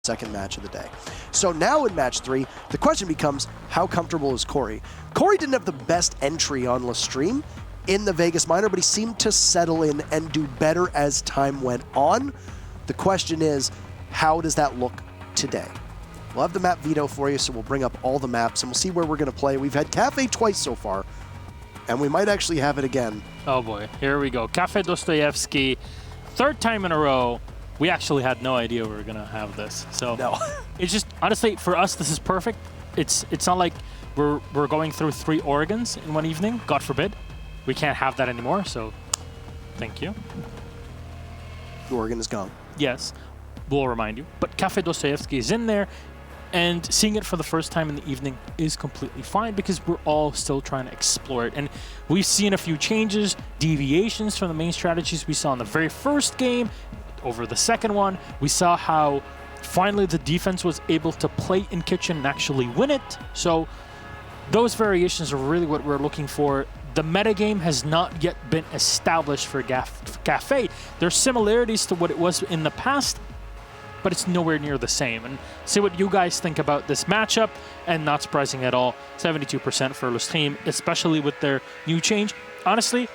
second match of the day. So now in match 3, the question becomes, how comfortable is Corey? Corey didn't have the best entry on LeStream in the Vegas Minor, but he seemed to settle in and do better as time went on. The question is, how does that look today? We'll have the map veto for you, so we'll bring up all the maps, and we'll see where we're going to play. We've had Kafe twice so far, and we might actually have it again. Oh boy, here we go. Kafe Dostoyevsky, third time in a row. We actually had no idea we were going to have this. So no. It's just, honestly, for us, this is perfect. It's not like we're going through 3 Oregons in one evening, God forbid. We can't have that anymore, so thank you. Oregon is gone. Yes, we'll remind you. But Kafe Dostoyevsky is in there, and seeing it for the first time in the evening is completely fine because we're all still trying to explore it. And we've seen a few changes, deviations from the main strategies we saw in the very first game over the second one. We saw how finally the defense was able to play in kitchen and actually win it. So those variations are really what we're looking for. The metagame has not yet been established for Kafe. There's similarities to what it was in the past, but it's nowhere near the same. And see what you guys think about this matchup, and not surprising at all, 72% for LeStream, especially with their new change. Honestly,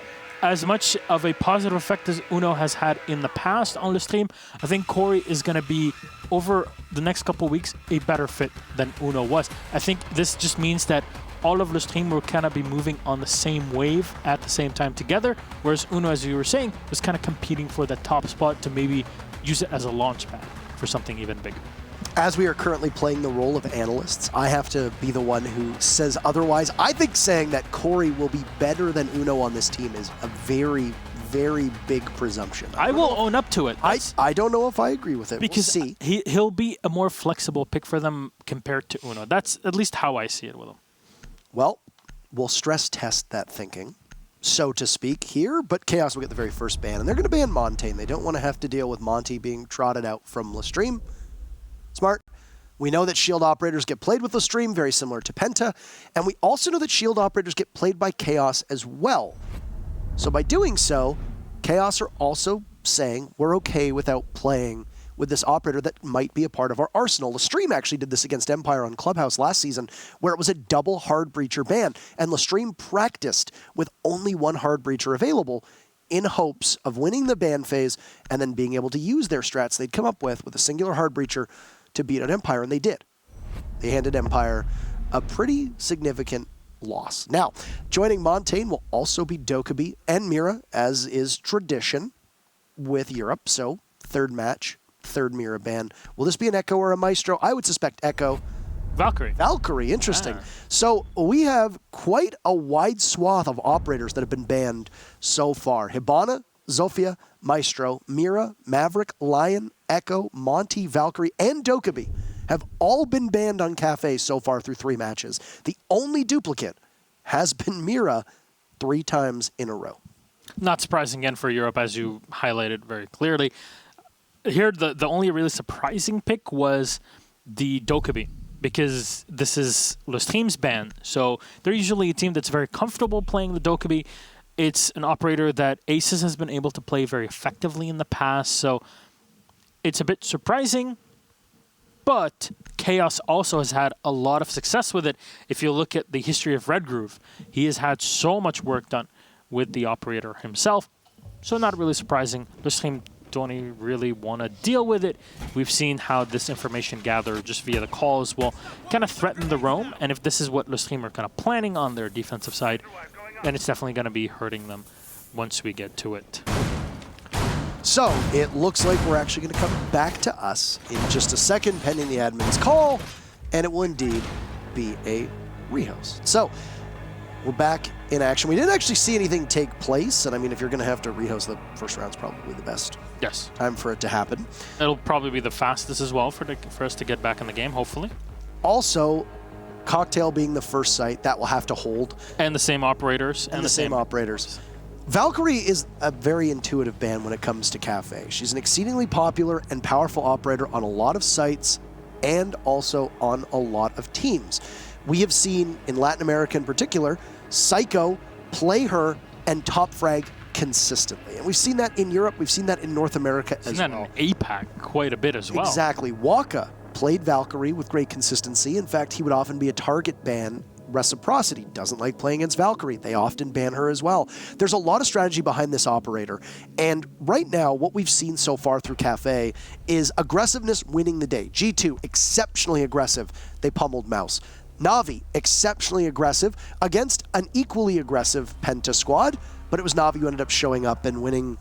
as much of a positive effect as Uno has had in the past on LeStream, I think Corey is going to be, over the next couple weeks, a better fit than Uno was. I think this just means that all of LeStream will kind of be moving on the same wave at the same time together, whereas Uno, as you were saying, was kind of competing for the top spot to maybe use it as a launch pad for something even bigger. As we are currently playing the role of analysts, I have to be the one who says otherwise. I think saying that Corey will be better than Uno on this team is a very, very big presumption. I will own up to it. I don't know if I agree with it. Because we'll see. He'll be a more flexible pick for them compared to Uno. That's at least how I see it with him. Well, we'll stress test that thinking, so to speak, here, but Chaos will get the very first ban, and they're going to ban Montaigne. They don't want to have to deal with Monty being trotted out from LeStream. Smart. We know that shield operators get played with LeStream, very similar to Penta, and we also know that shield operators get played by Chaos as well. So by doing so, Chaos are also saying we're okay without playing with this operator that might be a part of our arsenal. LeStream actually did this against Empire on Clubhouse last season, where it was a double hard breacher ban, and LeStream practiced with only one hard breacher available in hopes of winning the ban phase and then being able to use their strats they'd come up with a singular hard breacher to beat out Empire, and they did. They handed Empire a pretty significant loss. Now, joining Montaigne will also be Dokkaebi and Mira, as is tradition with Europe, so third match, third Mira ban. Will this be an Echo or a Maestro? I would suspect Echo. Valkyrie, interesting. Yeah. So we have quite a wide swath of operators that have been banned so far. Hibana, Zofia, Maestro, Mira, Maverick, Lion, Echo, Monty, Valkyrie, and Dokkaebi have all been banned on Kafe so far through 3 matches. The only duplicate has been Mira 3 times in a row. Not surprising again for Europe, as you highlighted very clearly. Here, the only really surprising pick was the Dokkaebi, because this is LeStream's ban. So they're usually a team that's very comfortable playing the Dokkaebi. It's an operator that Aces has been able to play very effectively in the past, so it's a bit surprising. But Chaos also has had a lot of success with it. If you look at the history of Red Groove, he has had so much work done with the operator himself. So not really surprising. LeStream don't really want to deal with it. We've seen how this information gathered just via the calls will kind of threaten the roam. And if this is what LeStream are kind of planning on their defensive side, then it's definitely going to be hurting them once we get to it. So it looks like we're actually going to come back to us in just a second, pending the admin's call, and it will indeed be a rehost. So we're back in action. We didn't actually see anything take place, and I mean, if you're going to have to rehost, the first round's probably the best time for it to happen. It'll probably be the fastest as well for us to get back in the game, hopefully. Also, Cocktail being the first site, that will have to hold. And the same operators. And the same operators. Valkyrie is a very intuitive ban when it comes to Kafe. She's an exceedingly popular and powerful operator on a lot of sites and also on a lot of teams. We have seen, in Latin America in particular, Psycho play her and top frag consistently. And we've seen that in Europe, we've seen that in North America as well. We've seen that in APAC quite a bit as well. Exactly. Waka played Valkyrie with great consistency. In fact, he would often be a target ban. Reciprocity doesn't like playing against Valkyrie. They often ban her as well. There's a lot of strategy behind this operator. And right now, what we've seen so far through Kafe is aggressiveness winning the day. G2, exceptionally aggressive. They pummeled Mouse. Na'Vi, exceptionally aggressive against an equally aggressive Penta squad, but it was Na'Vi who ended up showing up and winning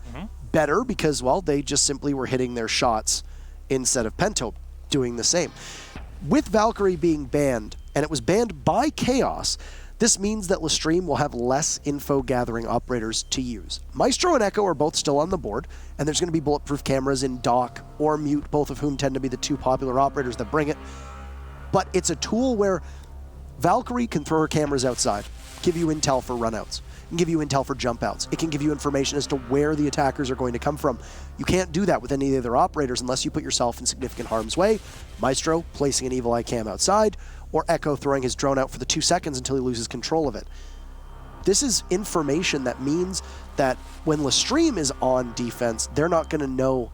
better because, well, they just simply were hitting their shots instead of Pento doing the same. With Valkyrie being banned, and it was banned by Chaos, this means that LeStream will have less info-gathering operators to use. Maestro and Echo are both still on the board, and there's going to be bulletproof cameras in Dock or Mute, both of whom tend to be the two popular operators that bring it. But it's a tool where Valkyrie can throw her cameras outside, give you intel for runouts, and give you intel for jump outs. It can give you information as to where the attackers are going to come from. You can't do that with any of the other operators unless you put yourself in significant harm's way. Maestro placing an Evil Eye cam outside, or Echo throwing his drone out for the 2 seconds until he loses control of it. This is information that means that when LeStream is on defense, they're not going to know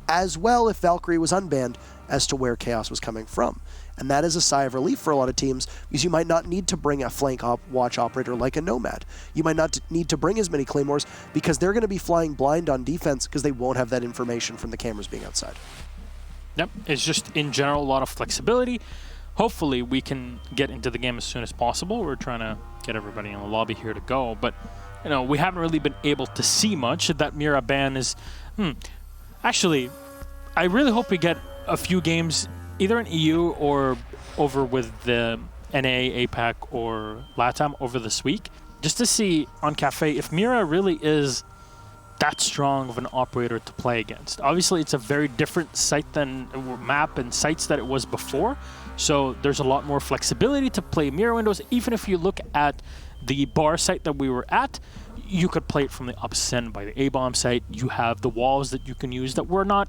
as well if Valkyrie was unbanned as to where Chaos was coming from. And that is a sigh of relief for a lot of teams because you might not need to bring a flank watch operator like a Nomad. You might not need to bring as many Claymores because they're going to be flying blind on defense because they won't have that information from the cameras being outside. Yep, it's just in general a lot of flexibility. Hopefully we can get into the game as soon as possible. We're trying to get everybody in the lobby here to go, but you know, we haven't really been able to see much. That Mira ban is... Actually, I really hope we get a few games either in EU or over with the NA, APAC, or LATAM over this week, just to see on Kafe if Mira really is that strong of an operator to play against. Obviously, it's a very different site than map and sites that it was before, so there's a lot more flexibility to play Mira windows. Even if you look at the bar site that we were at, you could play it from the upper end by the A-bomb site. You have the walls that you can use that were not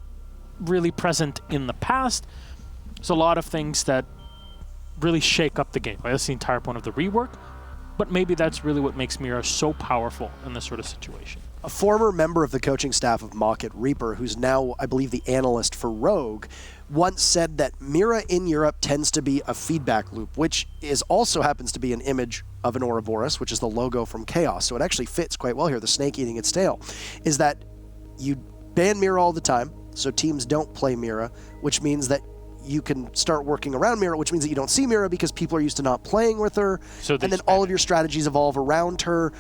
really present in the past. There's a lot of things that really shake up the game. That's the entire point of the rework, but maybe that's really what makes Mira so powerful in this sort of situation. A former member of the coaching staff of Mocket Reaper, who's now, I believe, the analyst for Rogue, once said that Mira in Europe tends to be a feedback loop, which also happens to be an image of an Ouroboros, which is the logo from Chaos. So it actually fits quite well here, the snake eating its tail, is that you ban Mira all the time, so teams don't play Mira, which means that you can start working around Mira, which means that you don't see Mira because people are used to not playing with her, and then all of your strategies evolve around her,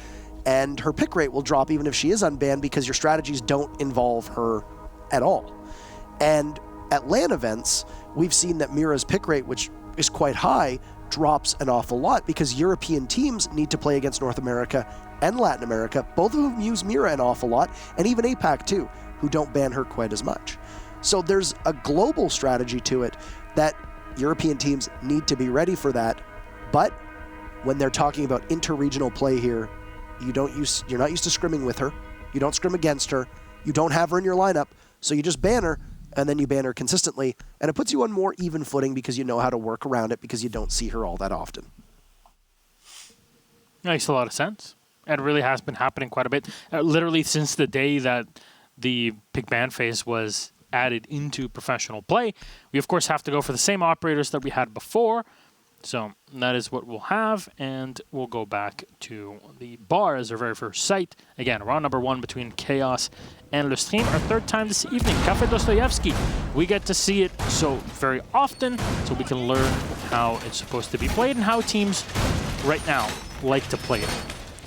and her pick rate will drop even if she is unbanned because your strategies don't involve her at all. And at LAN events, we've seen that Mira's pick rate, which is quite high, drops an awful lot because European teams need to play against North America and Latin America, both of whom use Mira an awful lot, and even APAC too, who don't ban her quite as much. So there's a global strategy to it that European teams need to be ready for that. But when they're talking about inter-regional play here, you're not used to scrimming with her. You don't scrim against her. You don't have her in your lineup. So you just ban her, and then you ban her consistently. And it puts you on more even footing because you know how to work around it because you don't see her all that often. Makes a lot of sense. It really has been happening quite a bit. Literally since the day that the pick ban phase was added into professional play. We, of course, have to go for the same operators that we had before. So that is what we'll have, and we'll go back to the bar as our very first site. Again, round number 1 between Chaos and LeStream. Our third time this evening, Kafe Dostoyevsky. We get to see it so very often, so we can learn how it's supposed to be played and how teams right now like to play it.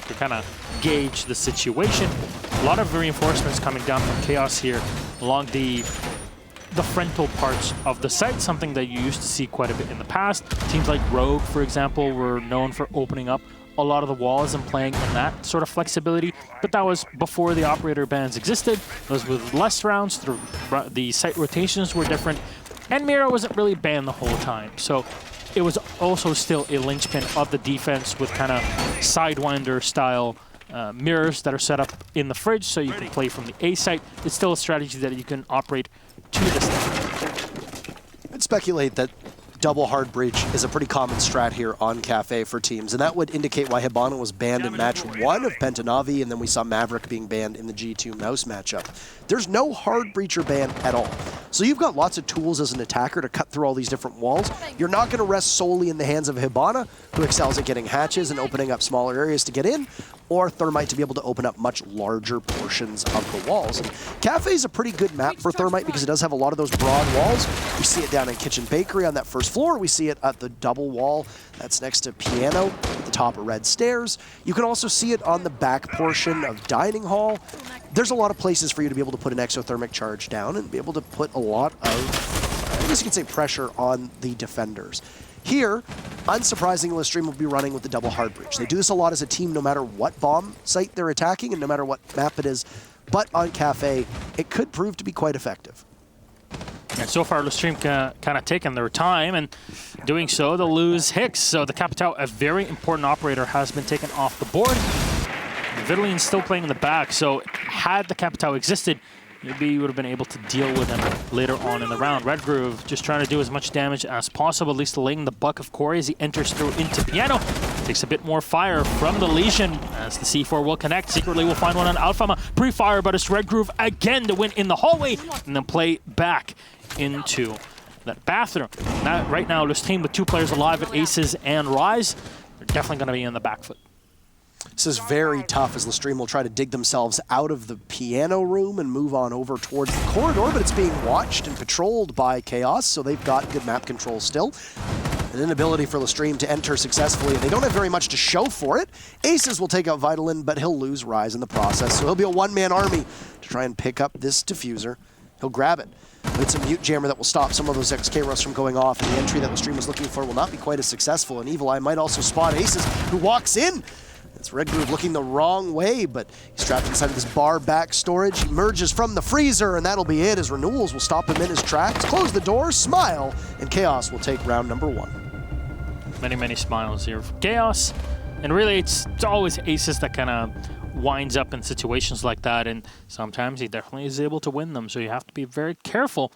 To kind of gauge the situation. A lot of reinforcements coming down from Chaos here along the frontal parts of the site, something that you used to see quite a bit in the past. Teams like Rogue, for example, were known for opening up a lot of the walls and playing in that sort of flexibility, but that was before the operator bans existed. Those were less rounds, the site rotations were different, and Mira wasn't really banned the whole time. So it was also still a linchpin of the defense with kind of Sidewinder style mirrors that are set up in the fridge so you can play from the A site. It's still a strategy that you can operate to this day. I'd speculate that double hard breach is a pretty common strat here on Kafe for teams, and that would indicate why Hibana was banned in match 1 of Pentanavi, and then we saw Maverick being banned in the G2 Mouse matchup. There's no hard breacher ban at all. So you've got lots of tools as an attacker to cut through all these different walls. You're not going to rest solely in the hands of Hibana, who excels at getting hatches and opening up smaller areas to get in, or Thermite to be able to open up much larger portions of the walls. And Kafe is a pretty good map for Thermite because it does have a lot of those broad walls. We see it down in Kitchen Bakery on that first floor. We see it at the double wall that's next to Piano at the top of Red Stairs. You can also see it on the back portion of Dining Hall. There's a lot of places for you to be able to put an exothermic charge down and be able to put a lot of, I guess you could say, pressure on the defenders. Here, unsurprisingly, LeStream will be running with the double hard breach. They do this a lot as a team no matter what bomb site they're attacking and no matter what map it is. But on Kafe, it could prove to be quite effective. And so far, LeStream kind of taking their time, and doing so, they'll lose Hicks. So the Capitao, a very important operator, has been taken off the board. Vitaline's still playing in the back, so had the Capitao existed, maybe you would have been able to deal with him later on in the round. Red Groove just trying to do as much damage as possible, at least delaying the buck of Corey as he enters through into Piano. Takes a bit more fire from the Legion as the C4 will connect. Secretly will find one on Alfama. Pre-fire, but it's Red Groove again to win in the hallway and then play back into that bathroom. Now, right now, LeStream with 2 players alive at Aces and Rise, they're definitely going to be in the back foot. This is very tough as LeStream will try to dig themselves out of the Piano room and move on over towards the corridor, but it's being watched and patrolled by Chaos, so they've got good map control still. An inability for LeStream to enter successfully. They don't have very much to show for it. Aces will take out Vitalin, but he'll lose Rise in the process, so he'll be a one-man army to try and pick up this diffuser. He'll grab it. But it's a mute jammer that will stop some of those XK rusts from going off, and the entry that LeStream was looking for will not be quite as successful, and Evil Eye might also spot Aces, who walks in. It's Red Groove looking the wrong way, but he's trapped inside of this bar back storage. He emerges from the freezer, and that'll be it, as Renewals will stop him in his tracks, close the door, smile, and Chaos will take round number 1. Many, many smiles here for Chaos. And really, it's always Aces that kind of winds up in situations like that, and sometimes he definitely is able to win them, so you have to be very careful.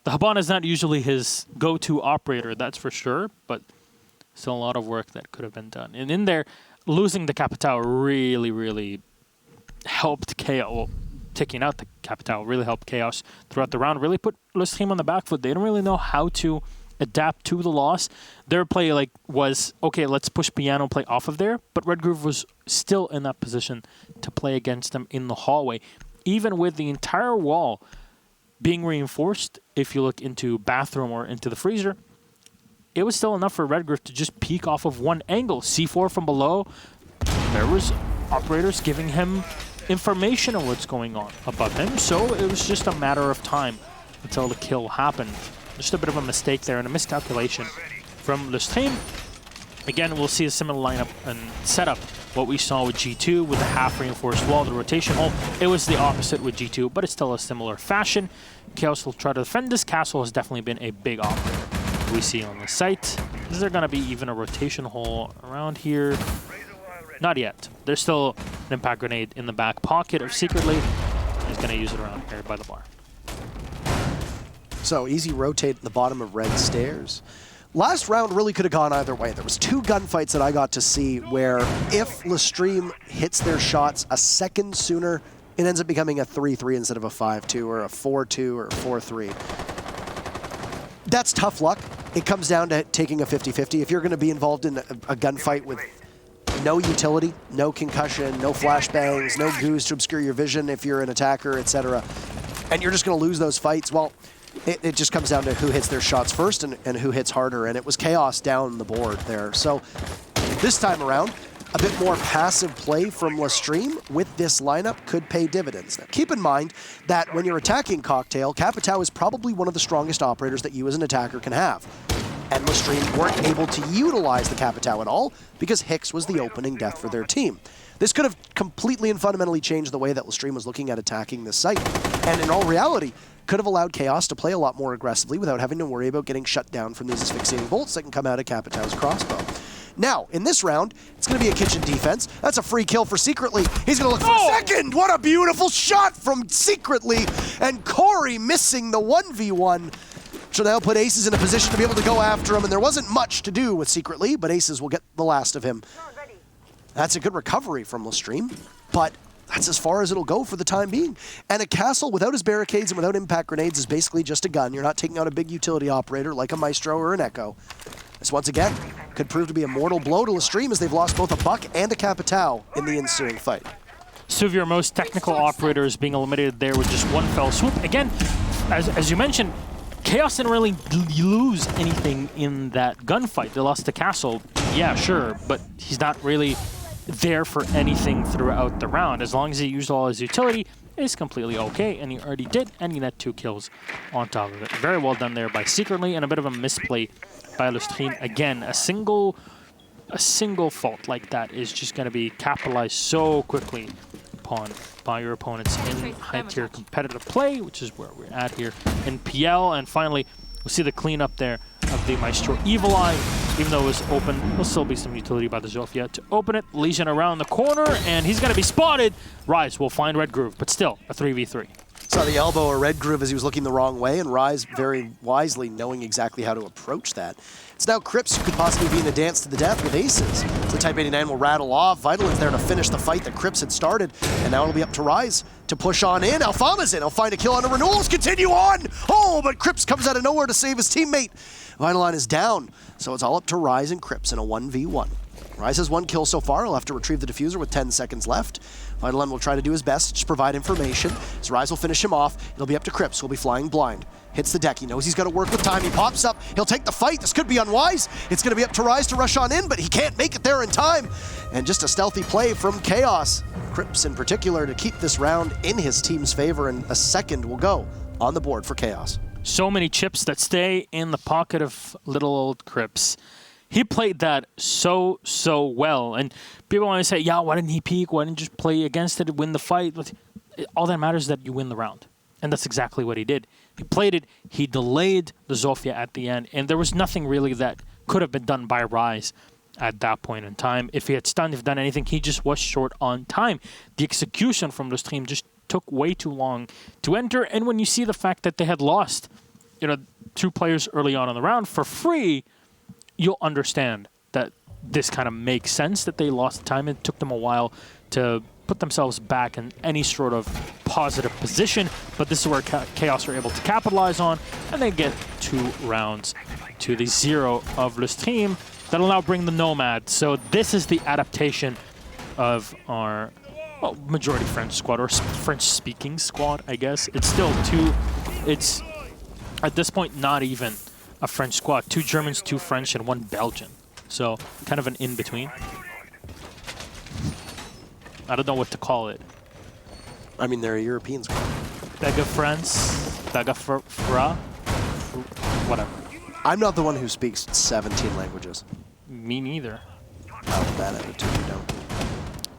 The Hibana is not usually his go-to operator, that's for sure, but still a lot of work that could have been done. And in there, losing the Capitao really, really helped Chaos. Well, taking out the Capitao really helped Chaos throughout the round. Really put LeStream on the back foot. They didn't really know how to adapt to the loss. Their play was, okay, let's push Piano play off of there. But Red Groove was still in that position to play against them in the hallway. Even with the entire wall being reinforced, if you look into bathroom or into the freezer, it was still enough for Red Groove to just peek off of one angle. C4 from below, there was operators giving him information on what's going on above him, so it was just a matter of time until the kill happened. Just a bit of a mistake there and a miscalculation from LeStream. Again, we'll see a similar lineup and setup. What we saw with G2 with the half-reinforced wall, the rotation hole, it was the opposite with G2, but it's still a similar fashion. Chaos will try to defend this. Castle has definitely been a big operator we see on the site. Is there going to be even a rotation hole around here? Not yet. There's still an impact grenade in the back pocket of Secretly. He's going to use it around here by the bar. So easy rotate at the bottom of Red Stairs. Last round really could have gone either way. There was 2 gunfights that I got to see where if LeStream hits their shots a second sooner, it ends up becoming a 3-3 instead of a 5-2 or a 4-2 or a 4-3. That's tough luck. It comes down to taking a 50-50. If you're going to be involved in a gunfight with no utility, no concussion, no flashbangs, no goose to obscure your vision if you're an attacker, etc., and you're just going to lose those fights, well, it just comes down to who hits their shots first and who hits harder, and it was Chaos down the board there. So this time around, a bit more passive play from LeStream with this lineup could pay dividends. Now, keep in mind that when you're attacking Cocktail, Capitao is probably one of the strongest operators that you as an attacker can have. And LeStream weren't able to utilize the Capitao at all because Hicks was the opening death for their team. This could have completely and fundamentally changed the way that LeStream was looking at attacking this site. And in all reality, could have allowed Chaos to play a lot more aggressively without having to worry about getting shut down from these asphyxiating bolts that can come out of Capitao's crossbow. Now, in this round, it's going to be a kitchen defense. That's a free kill for Secretly. He's going to look for a second. What a beautiful shot from Secretly. And Corey missing the 1v1. which will now put Aces in a position to be able to go after him, and there wasn't much to do with Secretly, but Aces will get the last of him. That's a good recovery from LeStream, but that's as far as it'll go for the time being. And a castle without his barricades and without impact grenades is basically just a gun. You're not taking out a big utility operator like a Maestro or an Echo. This, once again, could prove to be a mortal blow to LeStream as they've lost both a Buck and a Capitao in the ensuing fight. Two of your most technical operators being eliminated there with just one fell swoop. Again, as you mentioned, Chaos didn't really lose anything in that gunfight. They lost the castle, yeah, sure, but he's not really there for anything throughout the round. As long as he used all his utility, it's completely okay, and he already did, and he had 2 kills on top of it. Very well done there by Secretly, and a bit of a misplay by LeStream. Again, a single fault like that is just going to be capitalized so quickly upon by your opponents in high-tier competitive play, which is where we're at here in PL. And finally, we'll see the cleanup there of the Maestro Evil Eye. Even though it was open, there'll still be some utility by the Zofia to open it. Lesion around the corner, and he's going to be spotted. Rise will find Red Groove, but still a 3v3. Saw the elbow of Red Groove as he was looking the wrong way, and Rise very wisely knowing exactly how to approach that. It's now Crips who could possibly be in a dance to the death with Aces. So the Type 89 will rattle off. Vitalent's there to finish the fight that Crips had started, and now it'll be up to Rise to push on in. Alfama's in. He'll find a kill on the renewals. Continue on! Oh, but Crips comes out of nowhere to save his teammate. Vitaline is down, so it's all up to Rise and Crips in a 1v1. Rise has 1 kill so far. He'll have to retrieve the diffuser with 10 seconds left. Vitaline will try to do his best to just provide information. As Rise will finish him off, it'll be up to Crips, who'll be flying blind. Hits the deck. He knows he's got to work with time. He pops up. He'll take the fight. This could be unwise. It's going to be up to Rise to rush on in, but he can't make it there in time. And just a stealthy play from Chaos. Crips in particular to keep this round in his team's favor, and a second will go on the board for Chaos. So many chips that stay in the pocket of little old Crips. He played that so well, and people want to say, yeah, why didn't he peek? Why didn't you just play against it, win the fight? All that matters is that you win the round, and that's exactly what he did. He played it, he delayed the Zofia at the end, and there was nothing really that could have been done by Rise at that point in time. If he had stunned, if done anything, he just was short on time. The execution from the stream just took way too long to enter, and when you see the fact that they had lost, 2 players early on in the round for free, you'll understand that this kind of makes sense, that they lost time. It took them a while to put themselves back in any sort of positive position, but this is where Chaos are able to capitalize on, and they get 2 rounds to the 0 of LeStream. That'll now bring the Nomad. So this is the adaptation of our majority French squad, or French-speaking squad, I guess. It's still it's at this point not even a French squad. 2 Germans, 2 French, and 1 Belgian. So kind of an in-between. I don't know what to call it. I mean, they're a European squad. Bega France, Bega Fra, whatever. I'm not the one who speaks 17 languages. Me neither. Not with that attitude, you don't.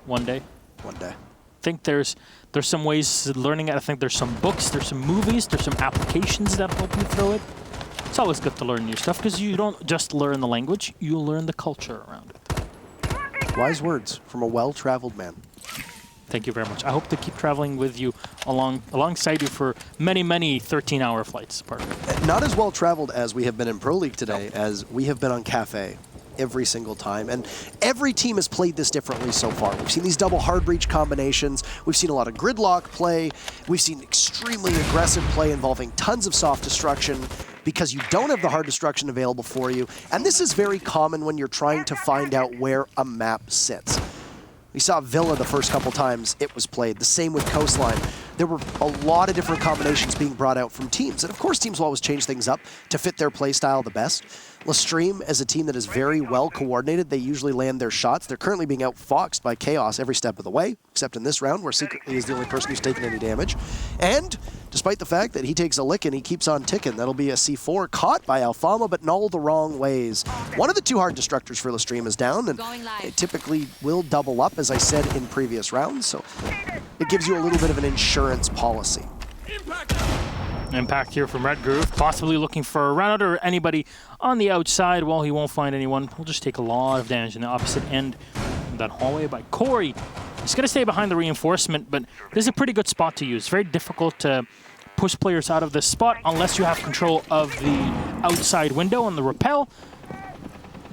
One day. One day. I think there's some ways of learning it. I think there's some books, there's some movies, there's some applications that help you through it. It's always good to learn new stuff, because you don't just learn the language, you learn the culture around it. Wise words from a well-traveled man. Thank you very much. I hope to keep traveling with you alongside you for many, many 13-hour flights. Not as well-traveled as we have been in Pro League today, as we have been on Kafe every single time. And every team has played this differently so far. We've seen these double hard breach combinations. We've seen a lot of gridlock play. We've seen extremely aggressive play involving tons of soft destruction because you don't have the hard destruction available for you. And this is very common when you're trying to find out where a map sits. We saw Villa the first couple times it was played. The same with Coastline. There were a lot of different combinations being brought out from teams. And of course, teams will always change things up to fit their play style the best. LeStream, as a team that is very well coordinated, they usually land their shots. They're currently being outfoxed by Chaos every step of the way, except in this round where Secretly is the only person who's taken any damage. And despite the fact that he takes a lick and he keeps on ticking, that'll be a C4 caught by Alfama, but in all the wrong ways. One of the 2 hard destructors for LeStream is down, and they typically will double up, as I said in previous rounds, so it gives you a little bit of an insurance policy. Impact here from Red Groove, possibly looking for a run-out or anybody on the outside. Well, he won't find anyone. He'll just take a lot of damage in the opposite end of that hallway by Corey. He's going to stay behind the reinforcement, but this is a pretty good spot to use. Very difficult to push players out of this spot unless you have control of the outside window on the rappel.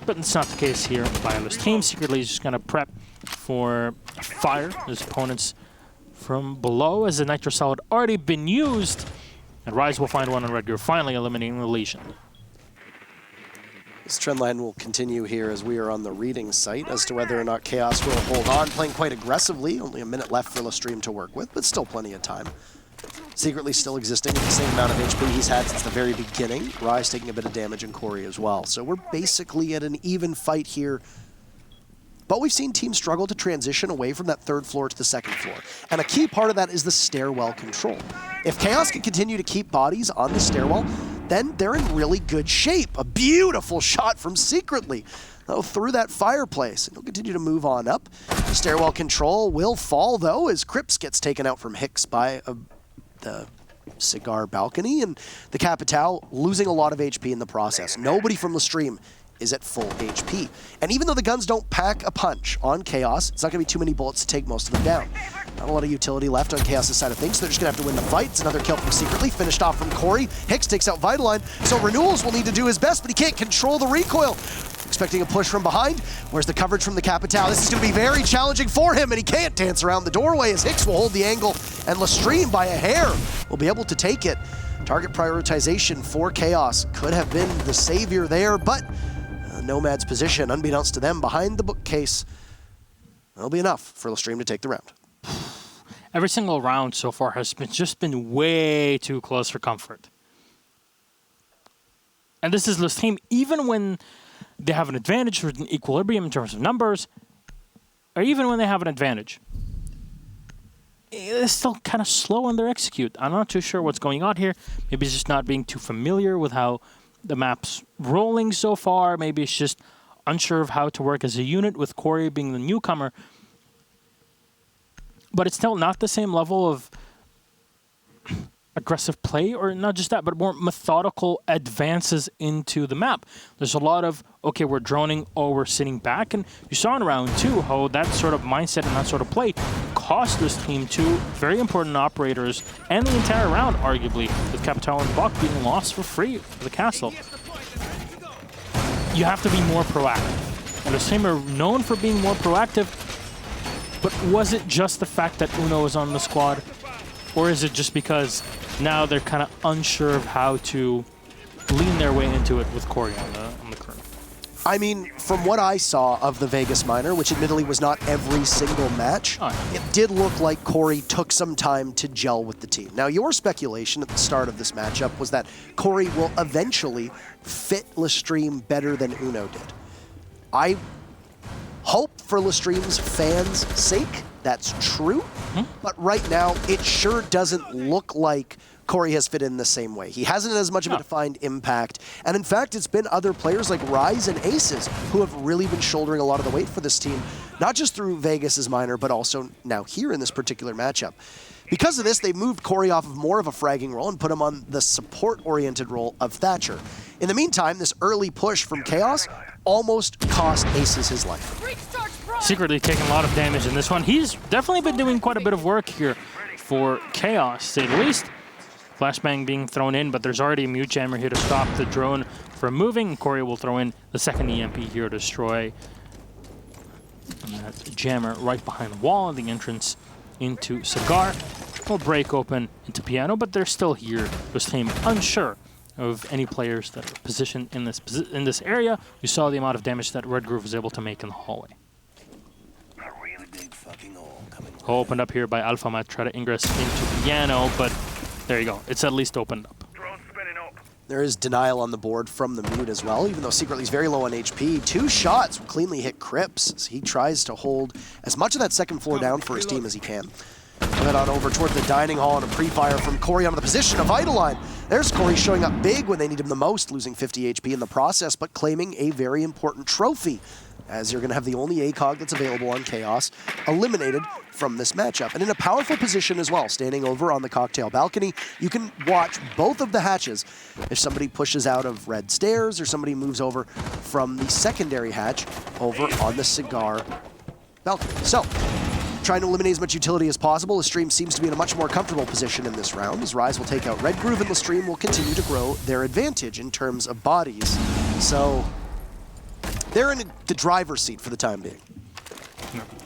But it's not the case here by LeStream. Secretly, he's just going to prep for fire his opponents from below, as the Nitro Cell had already been used. And Rise will find one on Redgear, finally eliminating the lesion. This trend line will continue here as we are on the reading site as to whether or not Chaos will hold on, playing quite aggressively. Only a minute left for LeStream to work with, but still plenty of time. Secretly still existing with the same amount of HP he's had since the very beginning. Rise taking a bit of damage and Corey as well. So we're basically at an even fight here. But we've seen teams struggle to transition away from that third floor to the second floor. And a key part of that is the stairwell control. If Chaos can continue to keep bodies on the stairwell, then they're in really good shape. A beautiful shot from Secretly through that fireplace. And he'll continue to move on up. Stairwell control will fall, though, as Crips gets taken out from Hicks by the cigar balcony, and the Capital losing a lot of HP in the process. Nobody from LeStream is at full HP. And even though the guns don't pack a punch on Chaos, it's not going to be too many bullets to take most of them down. Not a lot of utility left on Chaos' side of things, so they're just going to have to win the fight. It's another kill from Secretly, finished off from Corey. Hicks takes out Vitaline, so Renewals will need to do his best, but he can't control the recoil. Expecting a push from behind. Where's the coverage from the Capital? This is going to be very challenging for him, and he can't dance around the doorway as Hicks will hold the angle, and LeStream by a hair will be able to take it. Target prioritization for Chaos could have been the savior there, but Nomad's position, unbeknownst to them, behind the bookcase, that'll be enough for LeStream to take the round. Every single round so far has just been way too close for comfort. And this is LeStream, even when they have an advantage or an equilibrium in terms of numbers, or even when they have an advantage, it's still kind of slow on their execute. I'm not too sure what's going on here. Maybe it's just not being too familiar with how the map's rolling so far. Maybe it's just unsure of how to work as a unit, with Corey being the newcomer. But it's still not the same level of aggressive play, or not just that, but more methodical advances into the map. There's a lot of, okay, we're droning, or we're sitting back, and you saw in round 2 how that sort of mindset and that sort of play cost this team 2 very important operators, and the entire round, arguably, with Capital and Buck being lost for free for the castle. You have to be more proactive, and the team are known for being more proactive, but was it just the fact that Uno is on the squad? Or is it just because now they're kind of unsure of how to lean their way into it with Corey on the crew? I mean, from what I saw of the Vegas Minor, which admittedly was not every single match, it did look like Corey took some time to gel with the team. Now, your speculation at the start of this matchup was that Corey will eventually fit LeStream better than Uno did. I hope for LeStream's fans' sake that's true, but right now it sure doesn't look like Corey has fit in the same way. He hasn't as much of a defined impact, and in fact it's been other players like Rise and Aces who have really been shouldering a lot of the weight for this team, not just through Vegas's minor, but also now here in this particular matchup. Because of this, they moved Corey off of more of a fragging role and put him on the support-oriented role of Thatcher. In the meantime, this early push from Chaos almost cost Aces his life. Secretly taking a lot of damage in this one. He's definitely been doing quite a bit of work here for Chaos, to say the least. Flashbang being thrown in, but there's already a mute jammer here to stop the drone from moving. Corey will throw in the second EMP here to destroy that jammer right behind the wall and the entrance into Cigar. Will break open into Piano, but they're still here. This team unsure of any players that are positioned in this area. You saw the amount of damage that Red Groove was able to make in the hallway. Opened up here by Alphamat, try to ingress into Piano, but there you go. It's at least opened up. There is denial on the board from the mute as well, even though Secretly's very low on HP. 2 shots will cleanly hit Crips as he tries to hold as much of that second floor down for his team as he can. Head on over toward the dining hall and a pre-fire from Corey onto the position of Vitaline. There's Corey showing up big when they need him the most, losing 50 HP in the process, but claiming a very important trophy, as you're going to have the only ACOG that's available on Chaos eliminated from this matchup. And in a powerful position as well, standing over on the cocktail balcony, you can watch both of the hatches. If somebody pushes out of red stairs or somebody moves over from the secondary hatch over on the cigar balcony. So, trying to eliminate as much utility as possible. LeStream seems to be in a much more comfortable position in this round, as Rise will take out Red Groove, and LeStream will continue to grow their advantage in terms of bodies. So they're in the driver's seat for the time being.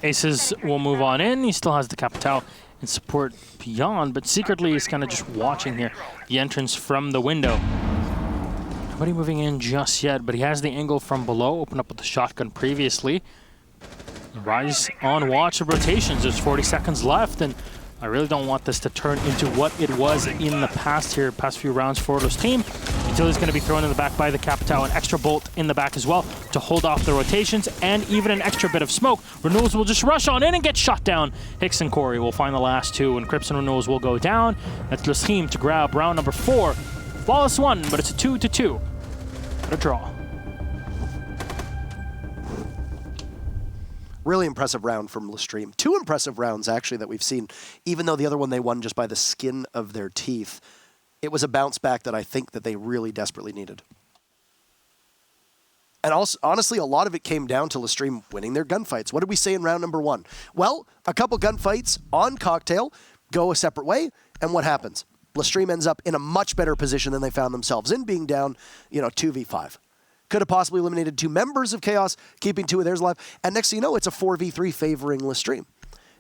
Aces will move on in. He still has the Capital and support beyond, but secretly he's kind of just watching here the entrance from the window. Nobody moving in just yet, but he has the angle from below, opened up with the shotgun previously. Rise on watch of rotations. There's 40 seconds left, and I really don't want this to turn into what it was in the past here, past few rounds for this team. Utility's going to be thrown in the back by the Capital, an extra bolt in the back as well to hold off the rotations, and even an extra bit of smoke. Renewals will just rush on in and get shot down. Hicks and Corey will find the last two, and Crips and Renewals will go down. That's LeStream to grab round number 4. Flawless one, but it's a 2-2. What a draw. Really impressive round from LeStream. 2 impressive rounds, actually, that we've seen. Even though the other one they won just by the skin of their teeth, it was a bounce back that I think that they really desperately needed. And also, honestly, a lot of it came down to LeStream winning their gunfights. What did we say in round number 1? Well, a couple gunfights on Cocktail go a separate way, and what happens? LeStream ends up in a much better position than they found themselves in, being down, 2v5. Could have possibly eliminated 2 members of Chaos, keeping 2 of theirs alive. And next thing you know, it's a 4v3 favoring LeStream.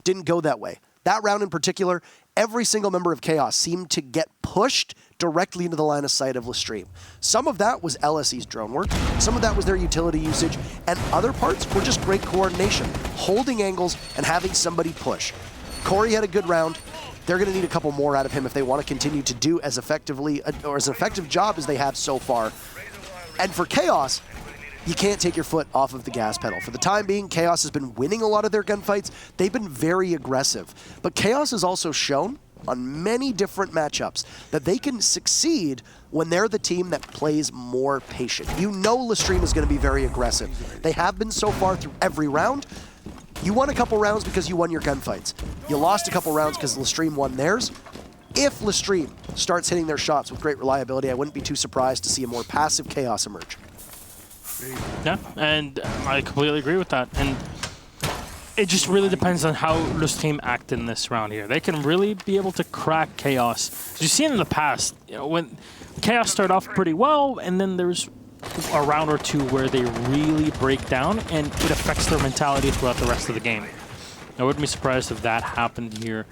Didn't go that way. That round in particular, every single member of Chaos seemed to get pushed directly into the line of sight of LeStream. Some of that was LSE's drone work, some of that was their utility usage, and other parts were just great coordination, holding angles and having somebody push. Corey had a good round. They're going to need a couple more out of him if they want to continue to do as effectively or as an effective job as they have so far. And for Chaos, you can't take your foot off of the gas pedal. For the time being, Chaos has been winning a lot of their gunfights. They've been very aggressive. But Chaos has also shown on many different matchups that they can succeed when they're the team that plays more patient. You know LeStream is going to be very aggressive. They have been so far through every round. You won a couple rounds because you won your gunfights. You lost a couple rounds because LeStream won theirs. If LeStream starts hitting their shots with great reliability, I wouldn't be too surprised to see a more passive Chaos emerge. Yeah, and I completely agree with that. And it just really depends on how LeStream act in this round here. They can really be able to crack Chaos. As you've seen in the past, when Chaos start off pretty well, and then there's a round or two where they really break down, and it affects their mentality throughout the rest of the game. I wouldn't be surprised if that happened here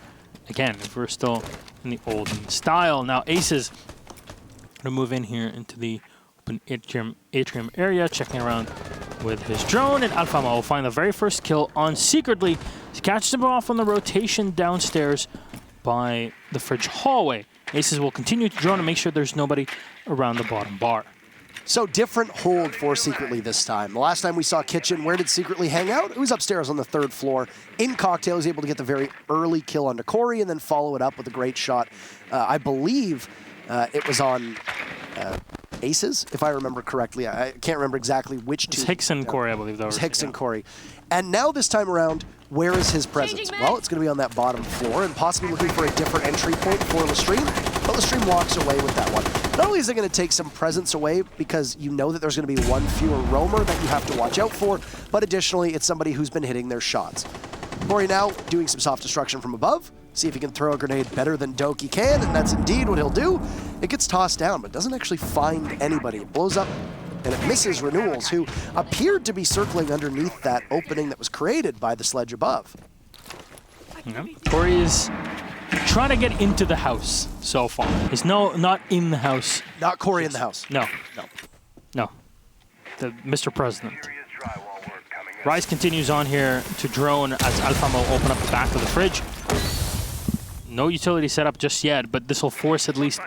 again, if we're still in the olden style. Now, Aces going to move in here into the open atrium area, checking around with his drone, and Alfama will find the very first kill on Secretly. He catches him off on the rotation downstairs by the fridge hallway. Aces will continue to drone and make sure there's nobody around the bottom bar. So different hold for Secretly this time. The last time we saw Kitchen, where did Secretly hang out? It was upstairs on the 3rd floor. In Cocktail, he was able to get the very early kill onto Corey and then follow it up with a great shot. I believe it was on Aces, if I remember correctly. I can't remember exactly which two. It's Hicks and Corey, I believe. It was Hicks and Corey. And now this time around, where is his presence? Well, it's going to be on that bottom floor and possibly looking for a different entry point for LeStream, but LeStream walks away with that one. Not only is it going to take some presence away because you know that there's going to be one fewer roamer that you have to watch out for, but additionally, it's somebody who's been hitting their shots. Corey now doing some soft destruction from above. See if he can throw a grenade better than Doki can, and that's indeed what he'll do. It gets tossed down, but doesn't actually find anybody. It blows up, and it misses Renewals, who appeared to be circling underneath that opening that was created by the sledge above. Yeah. Corey is trying to get into the house so far. He's not in the house. Not Corey in the house. No. The Mr. President. Rise continues on here to drone as Alpha will open up the back of the fridge. No utility set up just yet, but this will force at least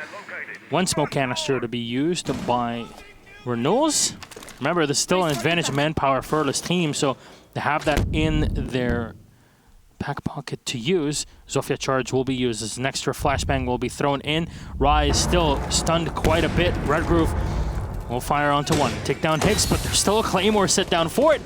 one smoke canister to be used by Renewals. Remember, this is still an advantage manpower for this team, so they have that in their back pocket to use. Zofia charge will be used as an extra flashbang will be thrown in. Rise still stunned quite a bit. Red Groove will fire onto one. Take down Hicks, but there's still a Claymore set down for it.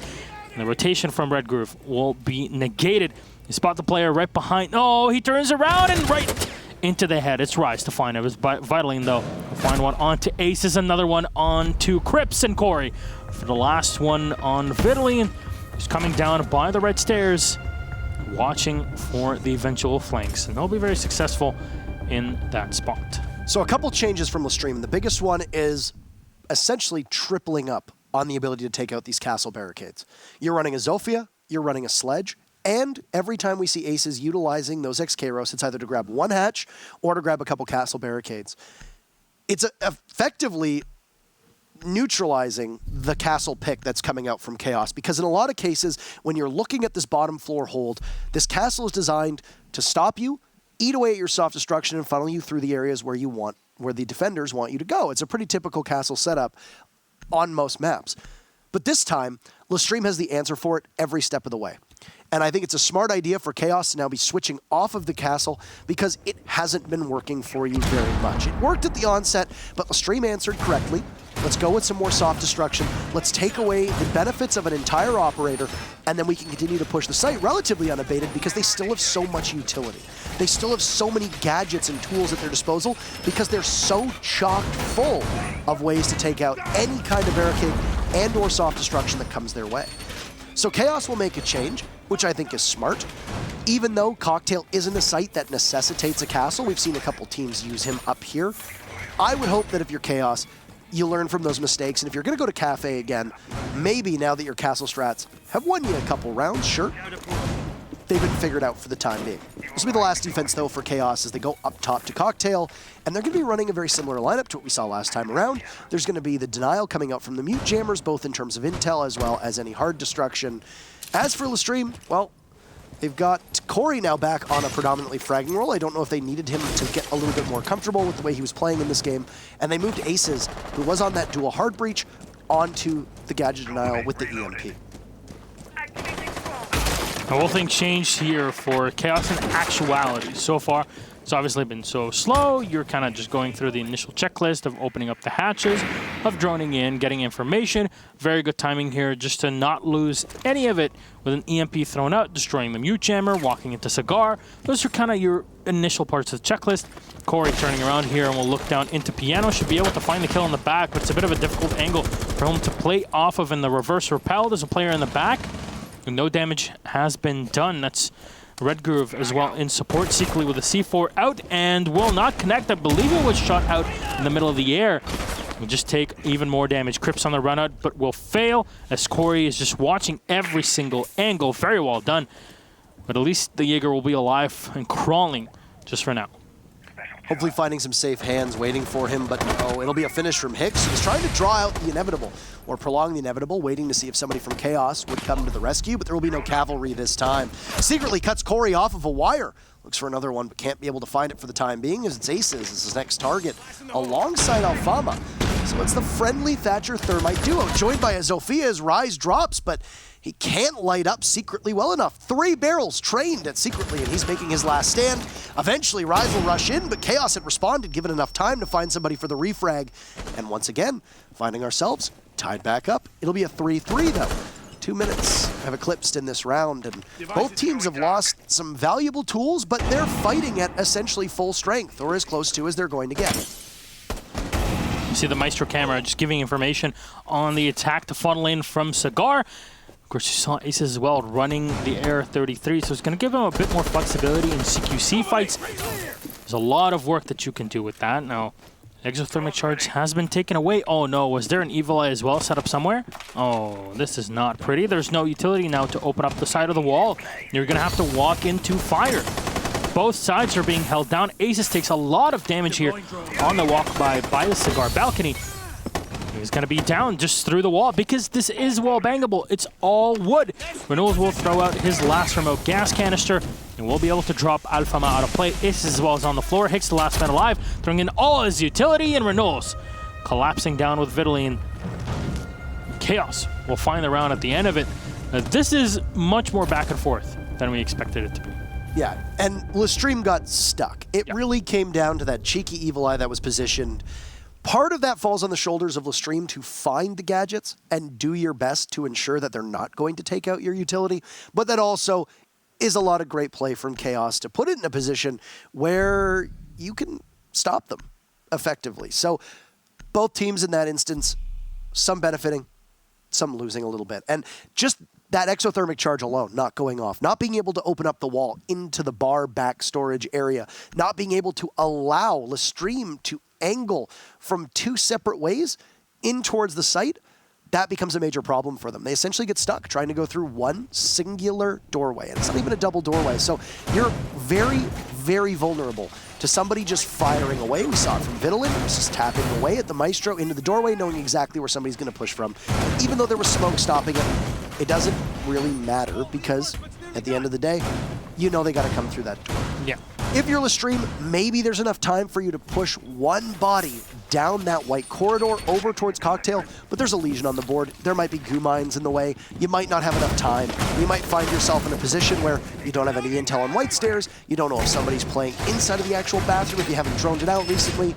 And the rotation from Red Groove will be negated. You spot the player right behind. Oh, he turns around and right into the head. It's Rise to find it. It was Vitaling, though. We'll find one onto Aces, another one onto Crips and Corey. For the last one on Vitaling, who's coming down by the red stairs. watching for the eventual flanks, and they'll be very successful in that spot. So a couple changes from LeStream. The biggest one is essentially tripling up on the ability to take out these castle barricades. You're running a Zofia, you're running a Sledge, and every time we see aces utilizing those XKROs, it's either to grab one hatch or to grab a couple castle barricades. It's effectively neutralizing the castle pick that's coming out from Chaos, because in a lot of cases, when you're looking at this bottom floor hold, this castle is designed to stop you, eat away at your soft destruction, and funnel you through the areas where the defenders want you to go. It's a pretty typical castle setup on most maps. But this time, LeStream has the answer for it every step of the way. And I think it's a smart idea for Chaos to now be switching off of the castle, because it hasn't been working for you very much. It worked at the onset, but LeStream answered correctly. Let's go with some more soft destruction. Let's take away the benefits of an entire operator, and then we can continue to push the site relatively unabated, because they still have so much utility. They still have so many gadgets and tools at their disposal, because they're so chock full of ways to take out any kind of barricade and or soft destruction that comes their way. So Chaos will make a change, which I think is smart. Even though Cocktail isn't a site that necessitates a castle, we've seen a couple teams use him up here. I would hope that if you're Chaos, you learn from those mistakes, and if you're going to go to Kafe again, maybe now that your castle strats have won you a couple rounds, sure, they've been figured out for the time being. This will be the last defense, though, for Chaos as they go up top to Cocktail, and they're going to be running a very similar lineup to what we saw last time around. There's going to be the denial coming out from the mute jammers, both in terms of intel as well as any hard destruction. As for LeStream, well, they've got Corey now back on a predominantly fragging role. I don't know if they needed him to get a little bit more comfortable with the way he was playing in this game, and they moved Aces, who was on that dual hard breach, onto the gadget denial with the EMP. The whole thing changed here for Chaos in actuality. So far, it's obviously been so slow. You're kind of just going through the initial checklist of opening up the hatches, of droning in, getting information. Very good timing here just to not lose any of it with an EMP thrown out, destroying the mute jammer, walking into Cigar. Those are kind of your initial parts of the checklist. Corey turning around here, and we'll look down into Piano. Should be able to find the kill in the back, but it's a bit of a difficult angle for him to play off of in the reverse repel. There's a player in the back. No damage has been done. That's Red Groove as well in support. Secretly with a C4 out and will not connect. I believe it was shot out in the middle of the air. Will just take even more damage. Crips on the run out, but will fail as Corey is just watching every single angle. Very well done. But at least the Jaeger will be alive and crawling just for now. Hopefully finding some safe hands waiting for him, but no, it'll be a finish from Hicks. He's trying to draw out the inevitable, or prolong the inevitable, waiting to see if somebody from Chaos would come to the rescue, but there will be no cavalry this time. Secretly cuts Corey off of a wire. Looks for another one, but can't be able to find it for the time being, as it's Aces as his next target, alongside Alfama. So it's the friendly Thatcher Thermite duo, joined by a Zofia as Rise drops, but he can't light up Secretly well enough. 3 barrels trained at Secretly, and he's making his last stand. Eventually, Rise will rush in, but Chaos had responded, given enough time to find somebody for the refrag. And once again, finding ourselves tied back up. It'll be a 3-3, though. 2 minutes have eclipsed in this round, and both teams have lost some valuable tools, but they're fighting at essentially full strength, or as close to as they're going to get. You see the Maestro camera just giving information on the attack to funnel in from Cigar. Of course, you saw Aces as well running the Air 33, so it's going to give him a bit more flexibility in CQC fights. There's a lot of work that you can do with that. Now, exothermic charge has been taken away. Oh no, was there an Evil Eye as well set up somewhere? Oh, this is not pretty. There's no utility now to open up the side of the wall. You're going to have to walk into fire. Both sides are being held down. Aces takes a lot of damage here on the walk by the Cigar balcony. He's going to be down just through the wall because this is wall bangable. It's all wood. Reynolds will throw out his last remote gas canister and will be able to drop Alfama out of play. Aces as well as on the floor. Hicks the last man alive, throwing in all his utility, and Reynolds collapsing down with Vitaline. Chaos will find the round at the end of it. This is much more back and forth than we expected it to be. Yeah, and LeStream got stuck. It really came down to that cheeky Evil Eye that was positioned. Part of that falls on the shoulders of LeStream to find the gadgets and do your best to ensure that they're not going to take out your utility, but that also is a lot of great play from Chaos to put it in a position where you can stop them effectively. So both teams in that instance, some benefiting, some losing a little bit. And just that exothermic charge alone not going off, not being able to open up the wall into the bar back storage area, not being able to allow LeStream to angle from 2 separate ways in towards the site, that becomes a major problem for them. They essentially get stuck trying to go through one singular doorway, and it's not even a double doorway. So you're very, very vulnerable to somebody just firing away. We saw it from Vitalik, he was just tapping away at the Maestro into the doorway, knowing exactly where somebody's going to push from. Even though there was smoke stopping it, it doesn't really matter because at the end of the day, you know they got to come through that door. Yeah. If you're LeStream, maybe there's enough time for you to push one body down that white corridor over towards Cocktail, but there's a Legion on the board. There might be goo mines in the way. You might not have enough time. You might find yourself in a position where you don't have any intel on white stairs. You don't know if somebody's playing inside of the actual bathroom, if you haven't droned it out recently.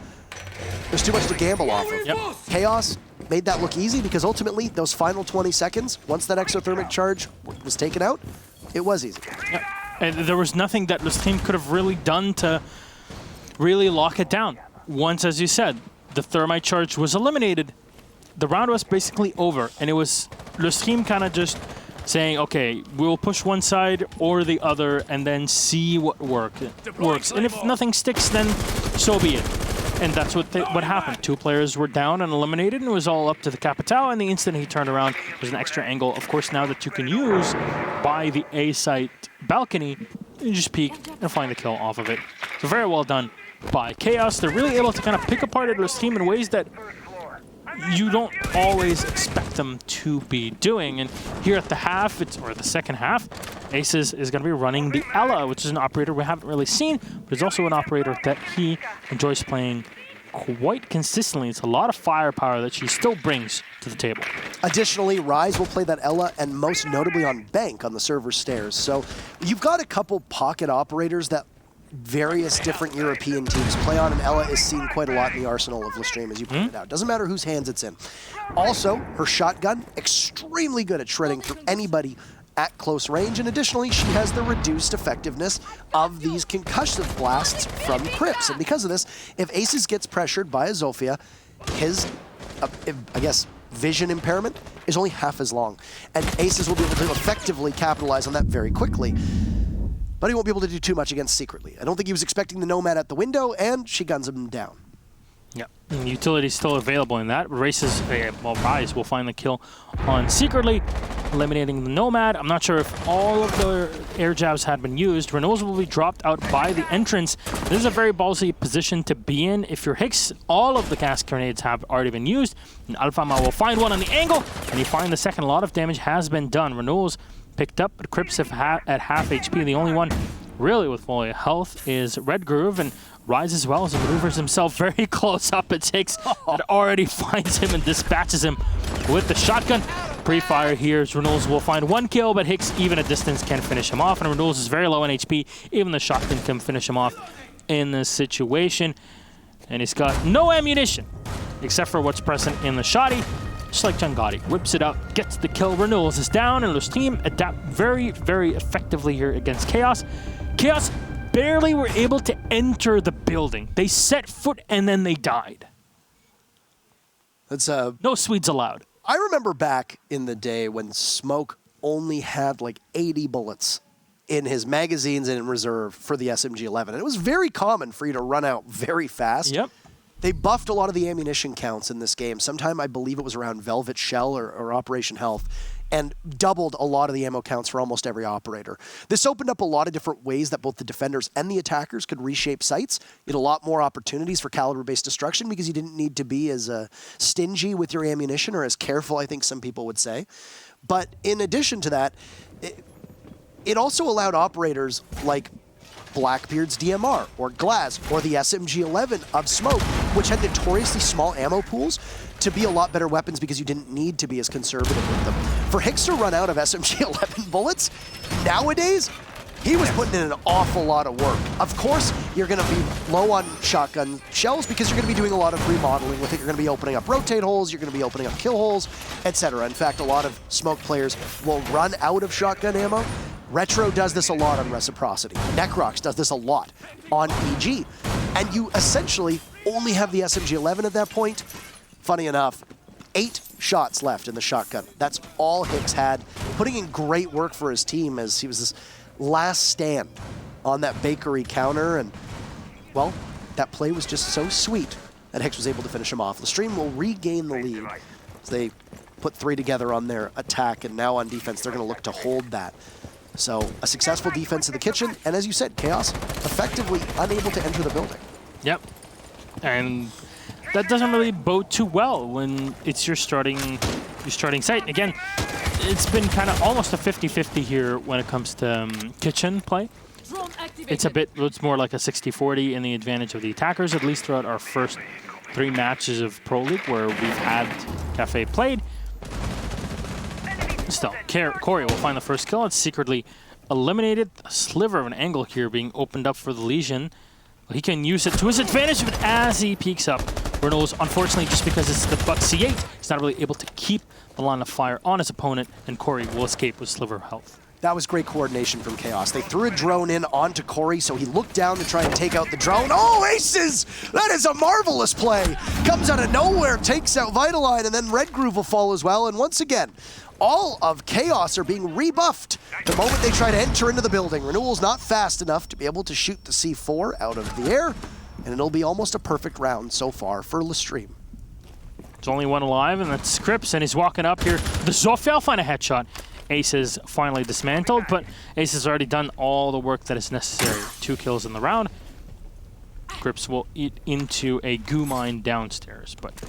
There's too much to gamble off of. Yep. Chaos made that look easy because ultimately, those final 20 seconds, once that exothermic charge was taken out, it was easy. Yep. And there was nothing that LeStream could have really done to really lock it down. Once, as you said, the thermite charge was eliminated, the round was basically over, and it was LeStream kind of just saying, okay, we'll push one side or the other and then see what works. And if nothing sticks, then so be it. And that's what happened. 2 players were down and eliminated, and it was all up to the Capital. And the instant he turned around, there's an extra angle, of course, now that you can use by the A site balcony. You just peek and find the kill off of it. So very well done by Chaos. They're really able to kind of pick apart at LeStream in ways that you don't always expect them to be doing. And here at the half, or the second half, Aces is going to be running the Ella, which is an operator we haven't really seen, but it's also an operator that he enjoys playing quite consistently. It's a lot of firepower that she still brings to the table. Additionally, Rise will play that Ella, and most notably on Bank on the server stairs. So you've got a couple pocket operators that various different European teams play on, and Ella is seen quite a lot in the arsenal of LeStream, as you pointed out. Doesn't matter whose hands it's in. Also, her shotgun, extremely good at shredding through anybody at close range, and additionally, she has the reduced effectiveness of these concussive blasts from Crips. And because of this, if Aces gets pressured by a Zofia, his, I guess, vision impairment is only half as long. And Aces will be able to effectively capitalize on that very quickly. But he won't be able to do too much against Secretly. I don't think he was expecting the Nomad at the window, and she guns him down. Yeah, and utility's still available in that. Rise will find the kill on Secretly, eliminating the Nomad. I'm not sure if all of the air jabs had been used. Renaults will be dropped out by the entrance. This is a very ballsy position to be in. If you're Hicks, all of the gas grenades have already been used. And Alfama will find one on the angle, and you find the second. A lot of damage has been done. Renaults picked up, but Crips at half HP. The only one really with full health is Red Groove, and Rise as well as he maneuvers himself very close up at Hicks that already finds him and dispatches him with the shotgun. Pre-fire here as Reynolds will find 1 kill, but Hicks, even at distance, can finish him off, and Reynolds is very low on HP. Even the shotgun can finish him off in this situation. And he's got no ammunition, except for what's present in the shotty. Just like Jangati, whips it out, gets the kill. Reynolds is down, and LeStream adapt very, very effectively here against Chaos. Chaos barely were able to enter the building. They set foot and then they died. That's no Swedes allowed. I remember back in the day when Smoke only had like 80 bullets in his magazines and in reserve for the SMG-11. And it was very common for you to run out very fast. Yep. They buffed a lot of the ammunition counts in this game. Sometime I believe it was around Velvet Shell or Operation Health, and doubled a lot of the ammo counts for almost every operator. This opened up a lot of different ways that both the defenders and the attackers could reshape sites. You had a lot more opportunities for caliber-based destruction because you didn't need to be as stingy with your ammunition, or as careful, I think some people would say. But in addition to that, it also allowed operators like Blackbeard's DMR, or Glaz, or the SMG-11 of Smoke, which had notoriously small ammo pools, to be a lot better weapons because you didn't need to be as conservative with them. For Hicks to run out of SMG-11 bullets, nowadays, he was putting in an awful lot of work. Of course, you're going to be low on shotgun shells because you're going to be doing a lot of remodeling with it. You're going to be opening up rotate holes, you're going to be opening up kill holes, etc. In fact, a lot of Smoke players will run out of shotgun ammo. Retro does this a lot on Reciprocity. Necrox does this a lot on EG. And you essentially only have the SMG-11 at that point. Funny enough, 8 shots left in the shotgun. That's all Hicks had, putting in great work for his team as he was this last stand on that bakery counter. And, well, that play was just so sweet that Hicks was able to finish him off. LeStream will regain the lead as they put 3 together on their attack, and now on defense, they're going to look to hold that. So a successful defense in the kitchen, and as you said, Chaos effectively unable to enter the building. Yep. And that doesn't really bode too well when it's your starting site. Again, it's been kind of almost a 50-50 here when it comes to kitchen play. It's more like a 60-40 in the advantage of the attackers, at least throughout our first 3 matches of Pro League where we've had Kafe played. Still, Corey will find the first kill. It's secretly eliminated. A sliver of an angle here being opened up for the Legion. Well, he can use it to his advantage, but as he peeks up, Renault's unfortunately, just because it's the butt C8, he's not really able to keep the line of fire on his opponent, and Corey will escape with sliver of health. That was great coordination from Chaos. They threw a drone in onto Corey, so he looked down to try and take out the drone. Oh, aces! That is a marvelous play. Comes out of nowhere, takes out Vitaline, and then Red Groove will fall as well. And once again, all of Chaos are being rebuffed the moment they try to enter into the building. Renewal's not fast enough to be able to shoot the C4 out of the air, and it'll be almost a perfect round so far for LeStream. There's only one alive, and that's Scripps, and he's walking up here. The Zofia will find a headshot. Ace is finally dismantled, but Ace has already done all the work that is necessary. 2 kills in the round. Scripps will eat into a goo mine downstairs, but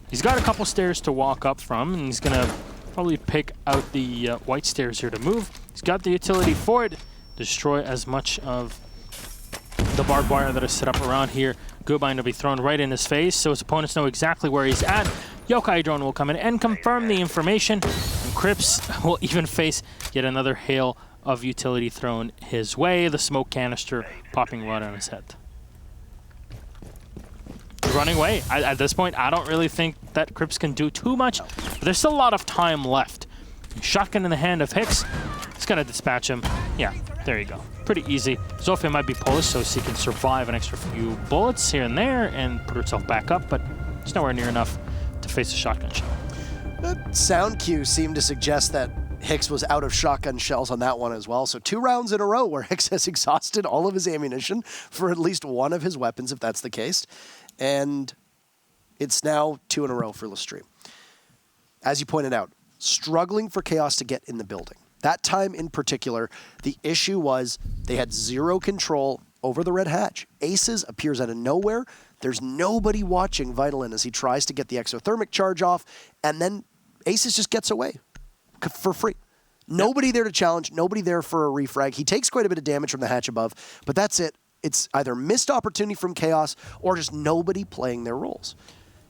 he's got a couple stairs to walk up from, and he's gonna probably pick out the white stairs here to move. He's got the utility for it. Destroy as much of the barbed wire that is set up around here. Goo mine will be thrown right in his face, so his opponents know exactly where he's at. Yokai drone will come in and confirm the information. And Crips will even face yet another hail of utility thrown his way. The smoke canister popping right on his head. Running away. At this point, I don't really think that Crips can do too much. But there's still a lot of time left. Shotgun in the hand of Hicks. He's going to dispatch him. Yeah, there you go. Pretty easy. Zofia might be Polish, so she can survive an extra few bullets here and there and put herself back up, but it's nowhere near enough to face a shotgun shell. That sound cue seemed to suggest that Hicks was out of shotgun shells on that one as well. So 2 rounds in a row where Hicks has exhausted all of his ammunition for at least one of his weapons, if that's the case. And it's now 2 in a row for LeStream. As you pointed out, struggling for Chaos to get in the building. That time in particular, the issue was they had 0 control over the red hatch. Aces appears out of nowhere. There's nobody watching Vitalin as he tries to get the exothermic charge off, and then Aces just gets away for free. Nobody there to challenge, nobody there for a refrag. He takes quite a bit of damage from the hatch above, but that's it. It's either missed opportunity from Chaos or just nobody playing their roles.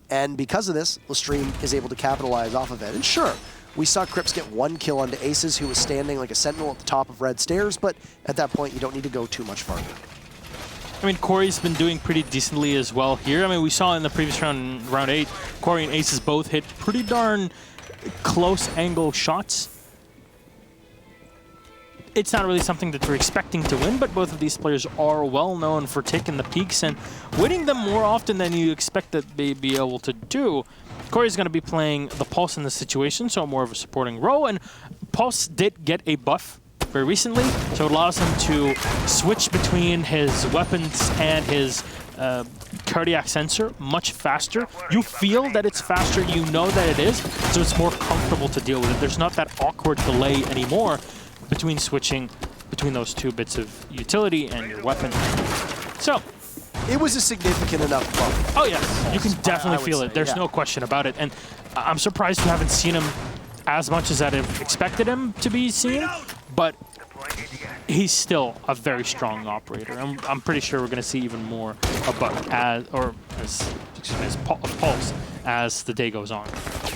And because of this, LeStream is able to capitalize off of it. And sure, we saw Crips get 1 kill onto Aces, who was standing like a sentinel at the top of red stairs, but at that point, you don't need to go too much farther. I mean, Corey's been doing pretty decently as well here. I mean, we saw in the previous round, round 8, Corey and Aces both hit pretty darn close angle shots. It's not really something that we're expecting to win, but both of these players are well known for taking the peaks and winning them more often than you expect that they'd be able to do. Corey's going to be playing the Pulse in this situation, so more of a supporting role, and Pulse did get a buff very recently, so it allows him to switch between his weapons and his cardiac sensor much faster. You feel that it's faster, you know that it is, so it's more comfortable to deal with it. There's not that awkward delay anymore between switching between those 2 bits of utility and your weapon. So it was a significant enough bump. Oh yes, you can definitely feel it. There's no question about it. And I'm surprised you haven't seen him as much as I'd have expected him to be seen, but he's still a very strong operator. I'm pretty sure we're going to see even more of Buck as Pulse as the day goes on.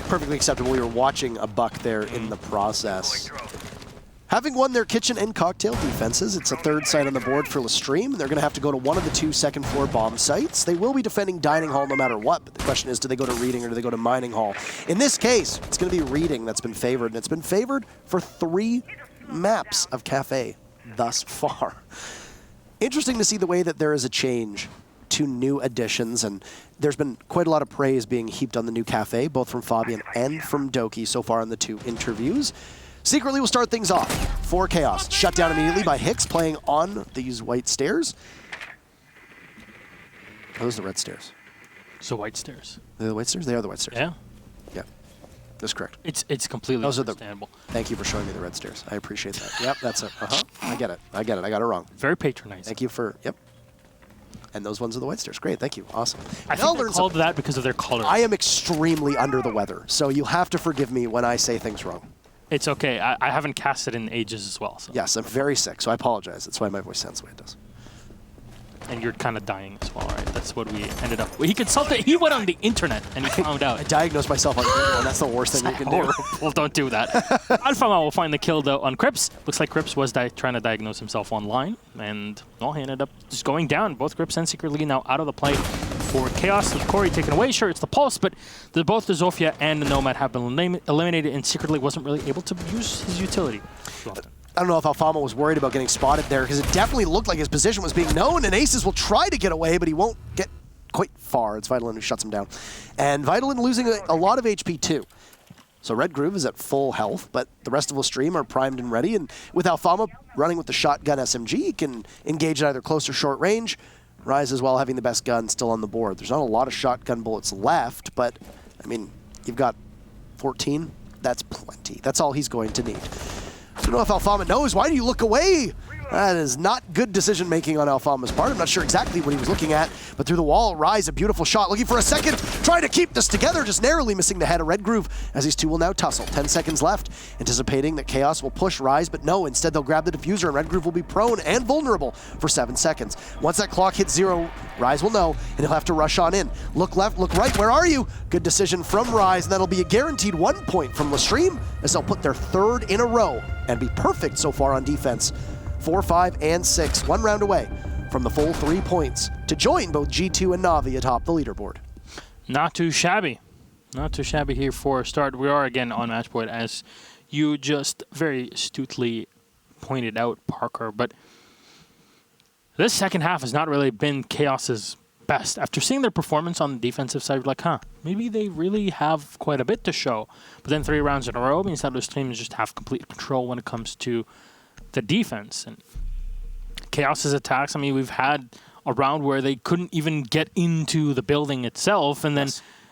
Perfectly acceptable. We were watching a Buck there in the process. Having won their kitchen and cocktail defenses, it's a 3rd site on the board for LeStream. They're going to have to go to one of the 2 second-floor bomb sites. They will be defending Dining Hall no matter what, but the question is, do they go to Reading or do they go to Mining Hall? In this case, it's going to be Reading that's been favored, and it's been favored for 3 maps of Kafe thus far. Interesting to see the way that there is a change two new additions, and there's been quite a lot of praise being heaped on the new Kafe, both from Fabian and from Doki so far in the 2 interviews. Secretly, we'll start things off for Chaos. Shut down immediately by Hicks playing on these white stairs. Those are the red stairs. So white stairs. They're the white stairs? They are the white stairs. Yeah. Yeah, that's correct. It's completely Those understandable. Thank you for showing me the red stairs. I appreciate that. Yep, that's it. I get it. I got it wrong. Very patronizing. Thank you for, yep. And those ones are the white stairs. Great, thank you. Awesome. I think they're called that because of their color. I am extremely under the weather, so you'll have to forgive me when I say things wrong. It's okay. I haven't cast it in ages as well. So. Yes, I'm very sick, so I apologize. That's why my voice sounds the way it does. And you're kind of dying as well, right? That's what we ended up. He consulted. He went on the internet and he found out. I diagnosed myself on Google, and that's the worst thing you can do. Well, don't do that. Alpha will find the kill though on Crips. Looks like Crips was trying to diagnose himself online, and well, he ended up just going down. Both Crips and Secretly now out of the play for Chaos. With Corey taken away, sure, it's the Pulse, but both the Zofia and the Nomad have been eliminated, and Secretly wasn't really able to use his utility too often. I don't know if Alfama was worried about getting spotted there, because it definitely looked like his position was being known, and Aces will try to get away, but he won't get quite far. It's Vitalin who shuts him down. And Vitalin losing a lot of HP too. So Red Groove is at full health, but the rest of LeStream are primed and ready, and with Alfama running with the shotgun SMG, he can engage at either close or short range. Rise as well, having the best gun still on the board. There's not a lot of shotgun bullets left, but, I mean, you've got 14. That's plenty. That's all he's going to need. I don't know if Alfama knows. Why do you look away? That is not good decision-making on Alfama's part. I'm not sure exactly what he was looking at, but through the wall, Rise, a beautiful shot. Looking for a second, trying to keep this together, just narrowly missing the head of Red Groove, as these two will now tussle. 10 seconds left, anticipating that Chaos will push Rise, but no, instead they'll grab the diffuser, and Red Groove will be prone and vulnerable for 7 seconds. Once that clock hits 0, Rise will know, and he'll have to rush on in. Look left, look right, where are you? Good decision from Rise, and that'll be a guaranteed 1 point from LeStream, as they'll put their 3rd in a row, and be perfect so far on defense. 4, 5, and 6, 1 round away from the full 3 points to join both G2 and Na'Vi atop the leaderboard. Not too shabby. Not too shabby here for a start. We are again on match point, as you just very astutely pointed out, Parker. But this second half has not really been Chaos's best. After seeing their performance on the defensive side, we're like, maybe they really have quite a bit to show. But then 3 rounds in a row means that those teams just have complete control when it comes to the defense. And Chaos's attacks, I mean, we've had a round where they couldn't even get into the building itself, and then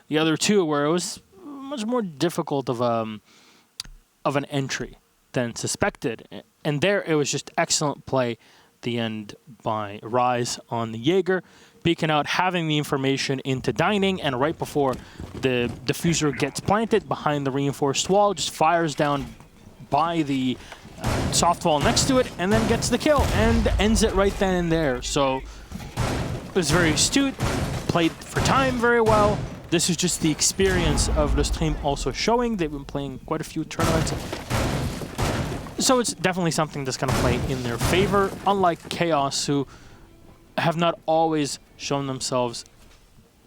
the other 2 where it was much more difficult of an entry than suspected. And there it was just excellent play at the end by Rise on the Jaeger, peeking out, having the information into dining, and right before the diffuser gets planted behind the reinforced wall, just fires down by the soft wall next to it, and then gets the kill and ends it right then and there. So it was very astute, played for time very well. This is just the experience of LeStream also showing. They've been playing quite a few tournaments. So it's definitely something that's going to play in their favor, unlike Chaos, who have not always shown themselves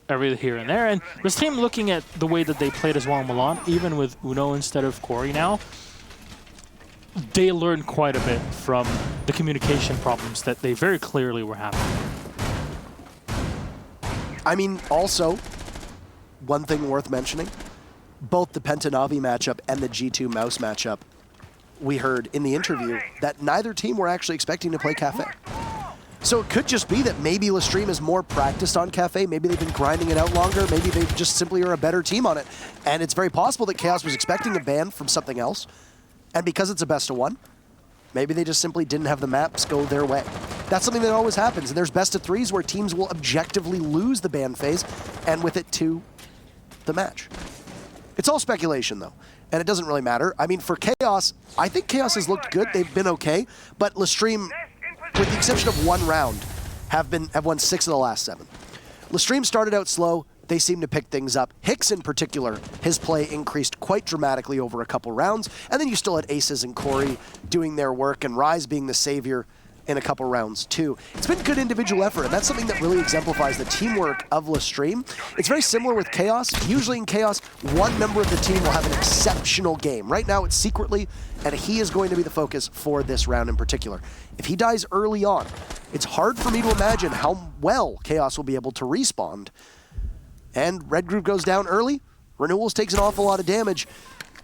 every here and there. And LeStream, looking at the way that they played as well in Milan, even with Uno instead of Corey now, they learned quite a bit from the communication problems that they very clearly were having. I mean, also, one thing worth mentioning, both the Penta Na'Vi matchup and the G2 Mouse matchup, we heard in the interview that neither team were actually expecting to play Kafe. So it could just be that maybe LeStream is more practiced on Kafe, maybe they've been grinding it out longer, maybe they just simply are a better team on it. And it's very possible that Chaos was expecting a ban from something else, and because it's a best of 1, maybe they just simply didn't have the maps go their way. That's something that always happens, and there's best of 3s where teams will objectively lose the ban phase, and with it to the match. It's all speculation though, and it doesn't really matter. I mean, for Chaos, I think Chaos has looked good, they've been okay, but LeStream, with the exception of 1 round, have won 6 of the last 7. LeStream started out slow, they seem to pick things up. Hicks in particular, his play increased quite dramatically over a couple rounds, and then you still had Aces and Corey doing their work, and Rise being the savior in a couple rounds too. It's been good individual effort, and that's something that really exemplifies the teamwork of LeStream. It's very similar with Chaos. Usually in Chaos, one member of the team will have an exceptional game. Right now it's Secretly, and he is going to be the focus for this round in particular. If he dies early on, it's hard for me to imagine how well Chaos will be able to respawn. And Red Group goes down early. Renewals takes an awful lot of damage.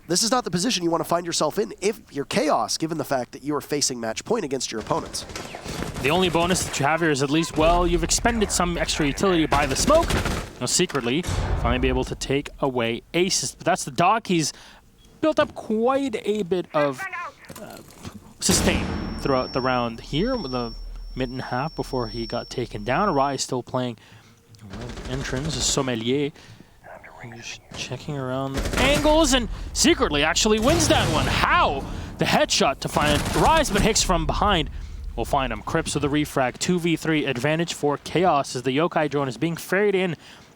This is not the position you want to find yourself in if you're Chaos, given the fact that you are facing match point against your opponents. The only bonus that you have here is at least, well, you've expended some extra utility by the smoke. Now, Secretly, finally be able to take away aces. But that's the Doc. He's built up quite a bit of sustain throughout the round here with a minute and a half before he got taken down. Arai still playing entrance, a sommelier. Just checking around the angles, and Secretly actually wins that one. How? The headshot to find Rise, but Hicks from behind will find him. Crips with the refrag. 2v3 advantage for Chaos as the Yokai drone is being ferried in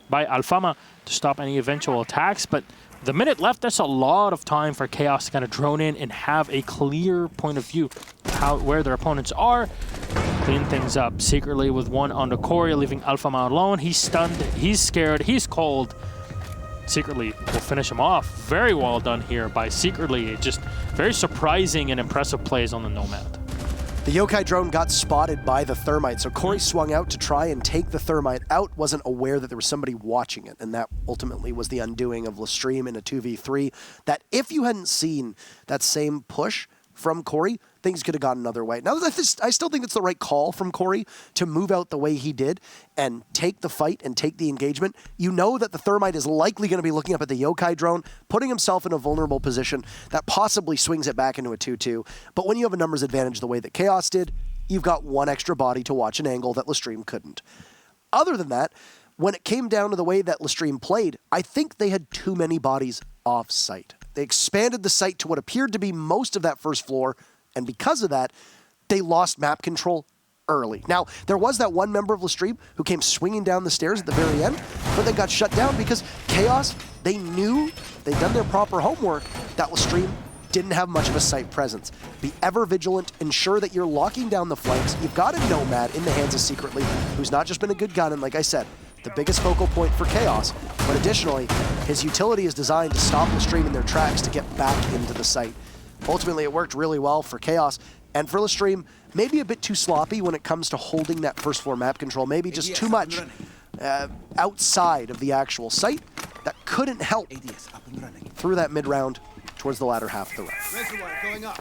by Alfama to stop any eventual attacks. But the minute left, that's a lot of time for Chaos to kind of drone in and have a clear point of view where their opponents are. Clean things up. Secretly with one on the Corey, leaving Alfama alone. He's stunned, he's scared, he's cold. Secretly will finish him off. Very well done here by Secretly. Just very surprising and impressive plays on the Nomad. The Yokai drone got spotted by the Thermite, so Corey swung out to try and take the Thermite out, wasn't aware that there was somebody watching it, and that ultimately was the undoing of LeStream in a 2v3. That if you hadn't seen that same push from Corey, things could have gone another way. Now, I still think it's the right call from Corey to move out the way he did and take the fight and take the engagement. You know that the Thermite is likely going to be looking up at the Yokai drone, putting himself in a vulnerable position that possibly swings it back into a 2-2. But when you have a numbers advantage the way that Chaos did, you've got one extra body to watch an angle that LeStream couldn't. Other than that, when it came down to the way that LeStream played, I think they had too many bodies off-site. They expanded the site to what appeared to be most of that first floor, and because of that, they lost map control early. Now, there was that one member of LeStream who came swinging down the stairs at the very end, but they got shut down because Chaos, they knew, they'd done their proper homework, that LeStream didn't have much of a site presence. Be ever vigilant, ensure that you're locking down the flanks. You've got a Nomad in the hands of Secretly, who's not just been a good gun, and like I said, the biggest focal point for Chaos, but additionally, his utility is designed to stop LeStream in their tracks to get back into the site. Ultimately, it worked really well for Chaos, and for LeStream, maybe a bit too sloppy when it comes to holding that first floor map control, maybe just too much outside of the actual site. That couldn't help through that mid-round towards the latter half of the round.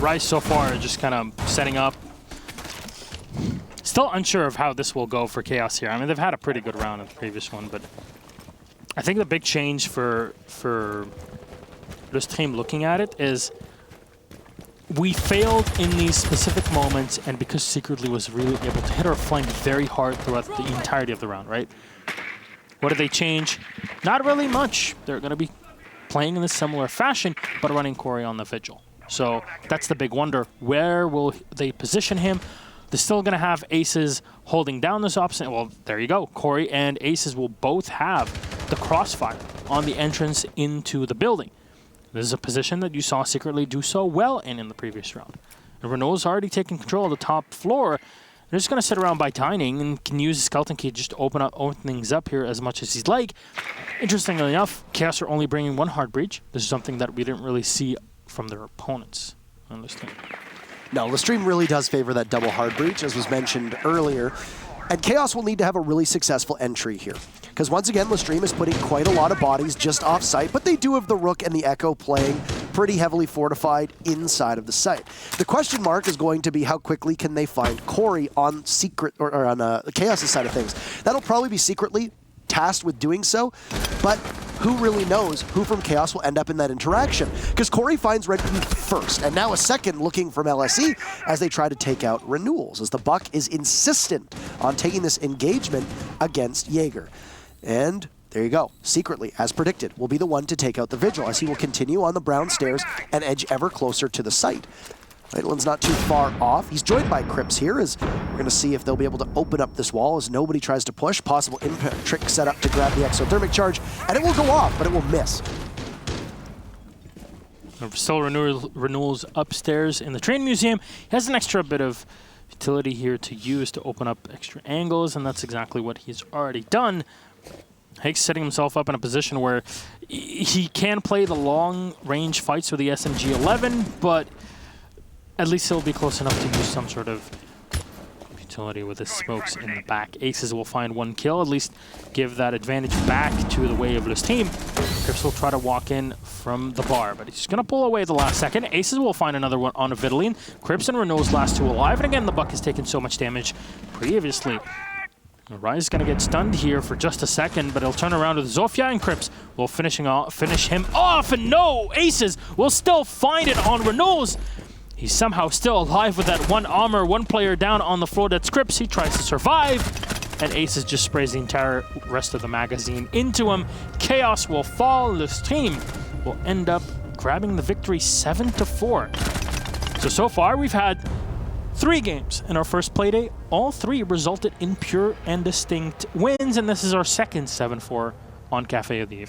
Rice so far just kind of setting up. Still unsure of how this will go for Chaos here. I mean, they've had a pretty good round in the previous one, but I think the big change for LeStream looking at it is we failed in these specific moments, and because Secretly was really able to hit our flank very hard throughout the entirety of the round, right? What did they change? Not really much. They're going to be playing in a similar fashion, but running Corey on the Vigil. So that's the big wonder. Where will they position him? They're still going to have Aces holding down this option. Well, there you go. Corey and Aces will both have the crossfire on the entrance into the building. This is a position that you saw Secretly do so well in the previous round. And Renault's already taken control of the top floor. They're just going to sit around by dining and can use the Skeleton Key to just open things up here as much as he'd like. Interestingly enough, Chaos are only bringing one hard breach. This is something that we didn't really see from their opponents. Understand? No, LeStream really does favor that double hard breach, as was mentioned earlier. And Chaos will need to have a really successful entry here. Because once again, LeStream is putting quite a lot of bodies just off-site, but they do have the Rook and the Echo playing pretty heavily fortified inside of the site. The question mark is going to be how quickly can they find Corey on on Chaos' side of things. That'll probably be Secretly tasked with doing so, but who really knows who from Chaos will end up in that interaction? Because Corey finds Red Group first, and now a second looking from LSE as they try to take out Renewals, as the Buck is insistent on taking this engagement against Jaeger. And there you go. Secretly, as predicted, will be the one to take out the Vigil, as he will continue on the brown stairs and edge ever closer to the site. Maitland's not too far off. He's joined by Crips here, as we're going to see if they'll be able to open up this wall as nobody tries to push. Possible impact trick set up to grab the exothermic charge, and it will go off, but it will miss. Still renewals upstairs in the training museum. He has an extra bit of utility here to use to open up extra angles, and that's exactly what he's already done. Hake's setting himself up in a position where he can play the long-range fights with the SMG-11, but at least he'll be close enough to use some sort of utility with his smokes in the back. Aces will find one kill, at least give that advantage back to the way of LeStream. Crips will try to walk in from the bar, but he's going to pull away at the last second. Aces will find another one on a Vitaline. Crips and Renault's last two alive, and again, the Buck has taken so much damage previously. Rise is going to get stunned here for just a second, but he'll turn around with Zofia, and Crips will finish him off, and no! Aces will still find it on Renault's. He's somehow still alive with that one armor, one player down on the floor. That's Crips. He tries to survive, and Aces just sprays the entire rest of the magazine into him. Chaos will fall. LeStream will end up grabbing the victory 7-4. So far, we've had 3 games in our first playday. All 3 resulted in pure and distinct wins, and this is our second 7-4 on Kafe of the Evening.